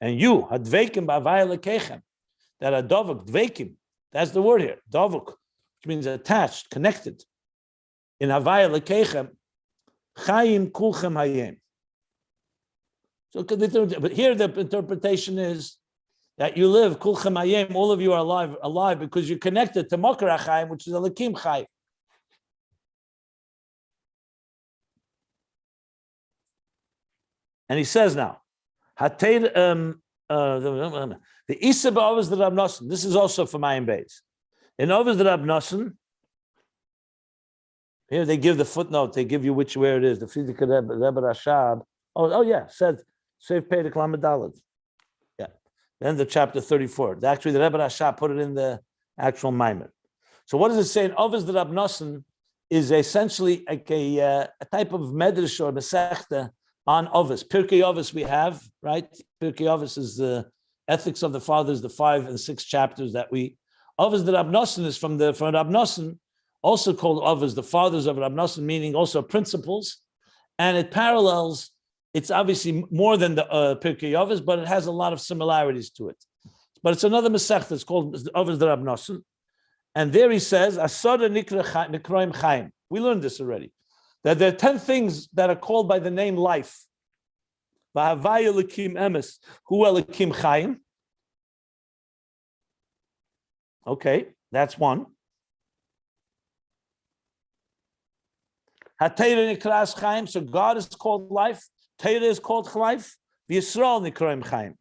And you hadveikim b'avaya lekechem, that are dovuk dveikim. That's the word here, dovuk, which means attached, connected. In havaya lekechem, chayim kulchem hayem. So, but here the interpretation is that you live kulchem hayem. All of you are alive because you're connected to Makar HaChaim, which is Elikim Chai, And he says now, the Isa ba'ovas the Rab Nosson. This is also from Ayin Beis. In Ovas the Rab Nosson, here they give the footnote. They give you where it is. The Frierdiker Rebbe Rashab. Oh yeah, said Seif Pei the Klamed Daled. Yeah. Then the chapter 34. Actually, the Rebbe Rashab put it in the actual Maimer. So what does it say? In Ovas the Rab Nosson is essentially like a type of medrash or mesechta on Ovas. Pirkei Ovas we have, right? Pirkei Ovas is the ethics of the fathers, the 5 and 6 chapters that we. Ovas the Rab Nosson is from Rab Nosson, also called Ovas, the fathers of Rab Nosson, meaning also principles, and it parallels. It's obviously more than the Pirkei Ovas, but it has a lot of similarities to it. But it's another mesechta. It's called Ovas the Rab Nosson. And there he says, Asada Nikroim Chaim. We learned this already. That there are 10 things that are called by the name life. V'havaya Elokim Emes, Hu Elokim Chaim. Okay, that's one. HaTeira Nikras Chaim, so God is called life. Teira is called life. V'Yisrael Nikroim Chaim.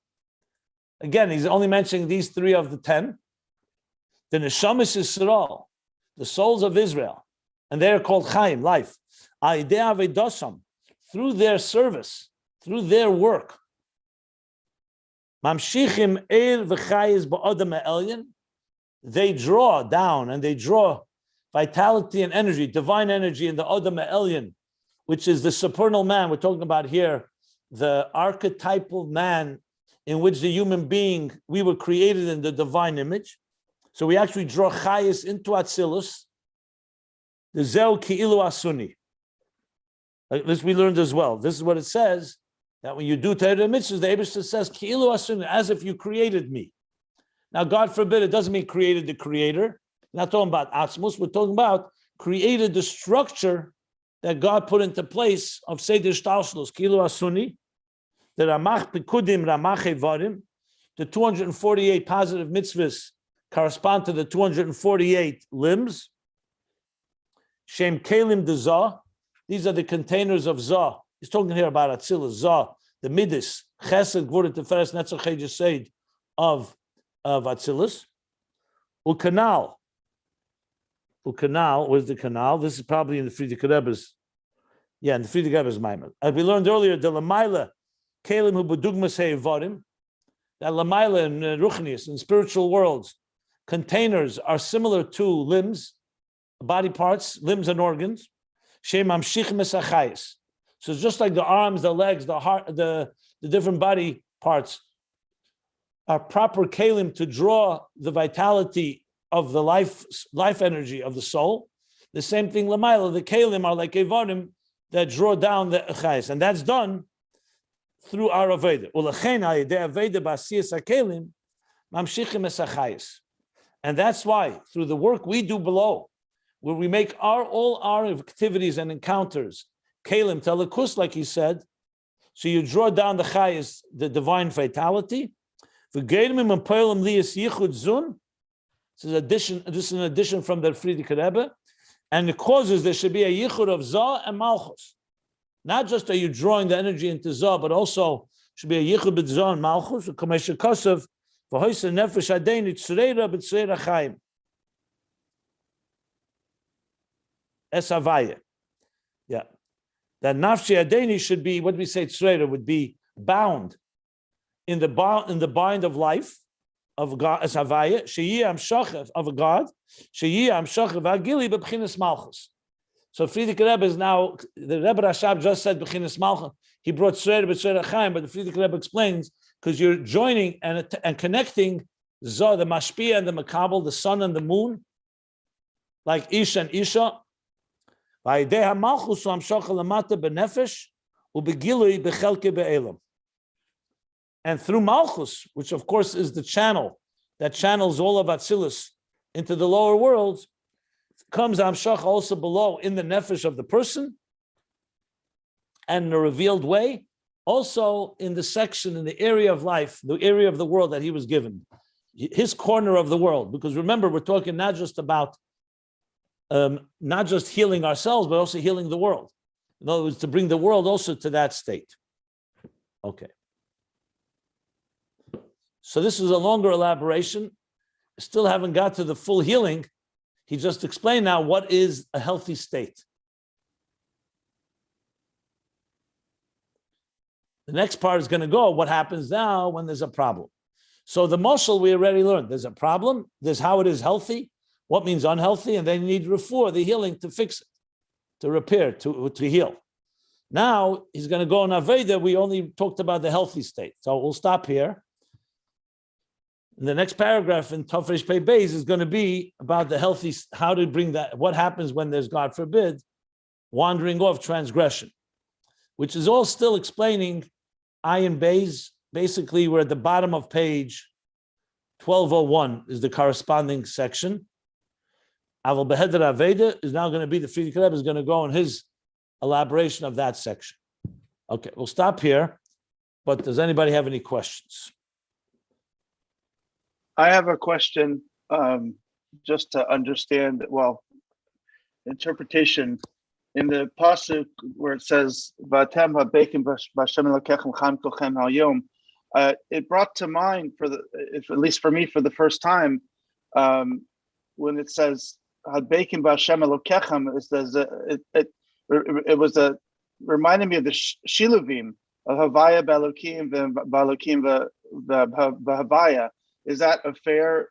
Again, he's only mentioning these 3 of the 10. The Neshamas Yisrael, the souls of Israel, and they are called Chaim, life. Through their service, through their work. Mamshichim Eir v'Chayis ba'odam ha'elyon. They draw down and they draw vitality and energy, divine energy in the Odam ha'elyon, which is the supernal man. We're talking about here, the archetypal man in which the human being, we were created in the divine image. So we actually draw chayis into Atzilus. The Zeu Ki'ilu Asuni. This we learned as well. This is what it says, that when you do Torah mitzvahs, the Eibishter says, Ki'ilu Asuni, as if you created me. Now, God forbid, it doesn't mean created the creator. We're not talking about Atzmus, we're talking about created the structure that God put into place of Seder Shtalshlus, Ki'ilu Asuni, the Ramach Pekudim, Ramach Evarim, the 248 positive mitzvahs correspond to the 248 limbs. Shem Kalim de Zah. These are the containers of Zah. He's talking here about Atzilus, Zah, the Midas, Chesed, Gvura, Tiferes, Netzach, Yesod of Atzilus. Ukanal. Where's the canal? This is probably in the Frierdiker Rebbe's. Yeah, in the Frierdiker Rebbe's Maimon. As we learned earlier, the Lamaila, Kalim hu bedugmas he'evarim, that Lamaila in Ruchnius, in spiritual worlds, containers are similar to limbs, body parts, limbs and organs. So it's just like the arms, the legs, the heart, the different body parts are proper kalim to draw the vitality of the life energy of the soul. The same thing, Lamaila, the kalim are like evarim that draw down the chayis, and that's done through our aveda. And that's why, through the work we do below, where we make all our activities and encounters, kalim telekus, like he said, so you draw down the chayis, the divine vitality. This is an addition from the Frierdiker Rebbe, and it causes there should be a yichud of Zah and Malchus. Not just are you drawing the energy into Zah, but also should be a yichud with Zah and Malchus. Esavaya. Yeah. That nafshi adeni should be, what we say tzreira, would be bound in the bind of life of God, esavaya, sheyi amshachev of a God, sheyi amshachev agili b'bchinas malchus. So Frierdiker Rebbe is now, the Rebbe Rashab just said b'chinas malchus, he brought tzreira b'tzreira chaim, but the Frierdiker Rebbe explains, because you're joining and connecting Zah, the mashpia and the makabel, the sun and the moon, like Ish and Isha. And through Malchus, which of course is the channel that channels all of Atzilus into the lower worlds, comes Amshach also below in the nefesh of the person, and in a revealed way, also in the section, in the area of life, the area of the world that he was given, his corner of the world. Because remember, we're talking not just about not just healing ourselves, but also healing the world. In other words, to bring the world also to that state. Okay. So this is a longer elaboration. Still haven't got to the full healing. He just explained now what is a healthy state. The next part is going to go, what happens now when there's a problem? So the mashal we already learned. There's a problem. There's how it is healthy, what means unhealthy, and then you need refuah, the healing, to fix it, to repair, to heal. Now he's going to go on Aveda. We only talked about the healthy state. So we'll stop here. And the next paragraph in Tafresh Pei Beis is going to be about the healthy, how to bring that, what happens when there's, God forbid, wandering off, transgression, which is all still explaining Ayin Beis. Basically, we're at the bottom of page 1201 is the corresponding section. Aval Beheder Aveda is now going to be, the Frierdiker Rebbe is going to go on his elaboration of that section. Okay, we'll stop here, but does anybody have any questions? I have a question, just to understand, well, interpretation. In the pasuk where it says, "V'atem ha'bekim b'Hashem Elokechem cham kolchem hayom," it brought to mind, at least for me, for the first time, when it says "Ha'bekim b'Hashem Elokechem," it was reminded me of the shiluvim of Havaya b'Elokim v'Elokim v'Havaya. Is that a fair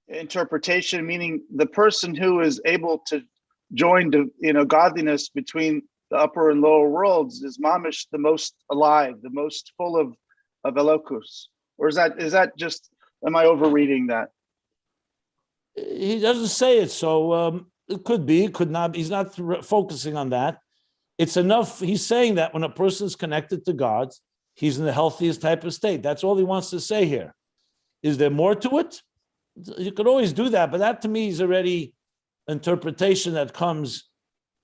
interpretation? Meaning the person who is able to join godliness between the upper and lower worlds is mamish the most alive, the most full of elokus? Or is that just, am I overreading that? He doesn't say it, so it could be, it could not. He's not focusing on that. It's enough. He's saying that when a person is connected to God, he's in the healthiest type of state. That's all he wants to say here. Is there more to it? You could always do that, but that to me is already interpretation that comes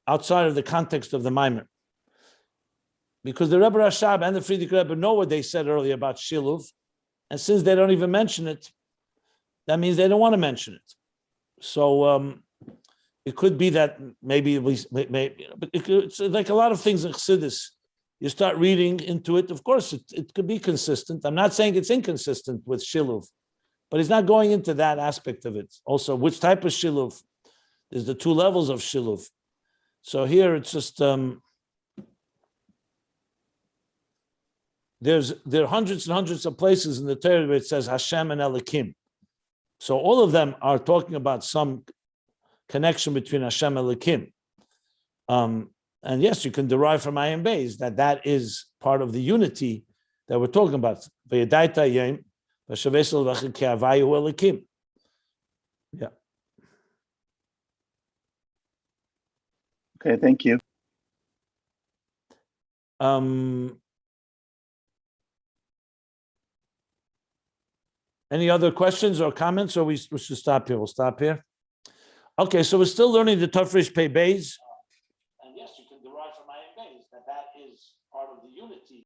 outside of the context of the Maimer. Because the Rebbe Rashab and the Frierdiker Rebbe know what they said earlier about Shiluv, and since they don't even mention it, that means they don't want to mention it. So it could be that maybe but it's like a lot of things in Chassidus. You start reading into it. Of course, it could be consistent. I'm not saying it's inconsistent with Shiluv, but he's not going into that aspect of it. Also, which type of Shiluv? There's the two levels of Shiluv. So here it's just there are hundreds and hundreds of places in the Torah where it says Hashem and Elokim. So all of them are talking about some connection between Hashem and Elokim. And yes, you can derive from Ayin Beis that is part of the unity that we're talking about. Yeah. Okay, thank you. Any other questions or comments, or we should stop here? We'll stop here. Okay, so we're still learning the Tafresh Pei Beis.